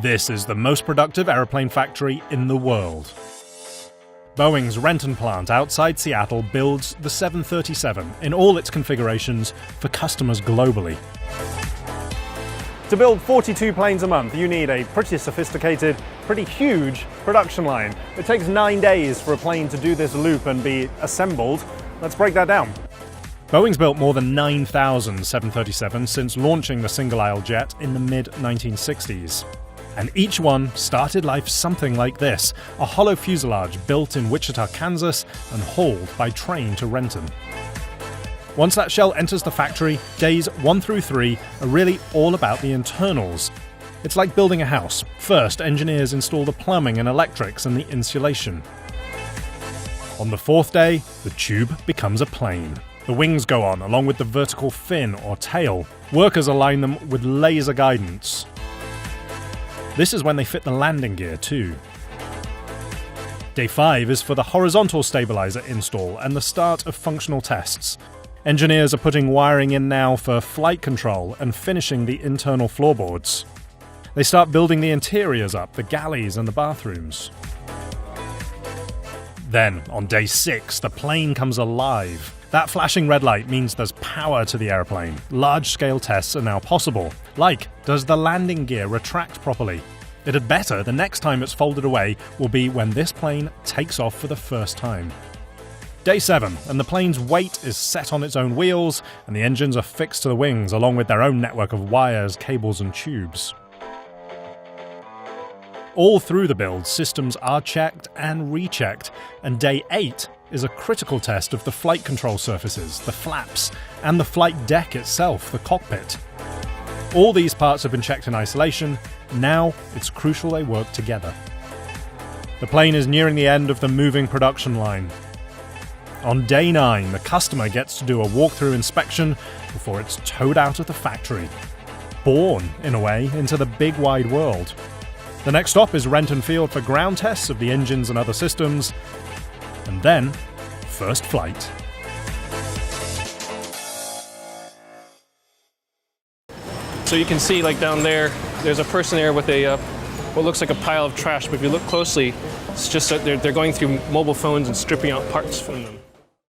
This is the most productive aeroplane factory in the world. Boeing's Renton plant outside Seattle builds the 737 in all its configurations for customers globally. To build 42 planes a month, you need a pretty sophisticated, pretty huge production line. It takes 9 days for a plane to do this loop and be assembled. Let's break that down. Boeing's built more than 9,000 737s since launching the single-aisle jet in the mid-1960s. And each one started life something like this, a hollow fuselage built in Wichita, Kansas, and hauled by train to Renton. Once that shell enters the factory, days 1 through 3 are really all about the internals. It's like building a house. First, engineers install the plumbing and electrics and the insulation. On the 4th day, the tube becomes a plane. The wings go on, along with the vertical fin or tail. Workers align them with laser guidance. This is when they fit the landing gear too. Day 5 is for the horizontal stabilizer install and the start of functional tests. Engineers are putting wiring in now for flight control and finishing the internal floorboards. They start building the interiors up, the galleys and the bathrooms. Then, on day 6, the plane comes alive. That flashing red light means there's power to the airplane. Large-scale tests are now possible. Like, does the landing gear retract properly? It had better. The next time it's folded away will be when this plane takes off for the first time. Day 7, and the plane's weight is set on its own wheels, and the engines are fixed to the wings along with their own network of wires, cables and tubes. All through the build, systems are checked and rechecked, and day 8 is a critical test of the flight control surfaces, the flaps, and the flight deck itself, the cockpit. All these parts have been checked in isolation. Now it's crucial they work together. The plane is nearing the end of the moving production line. On day 9, the customer gets to do a walkthrough inspection before it's towed out of the factory. Born, in a way, into the big wide world. The next stop is Renton Field for ground tests of the engines and other systems. And then, first flight. So you can see, like down there, there's a person there with a what looks like a pile of trash, but if you look closely, it's just that they're going through mobile phones and stripping out parts from them.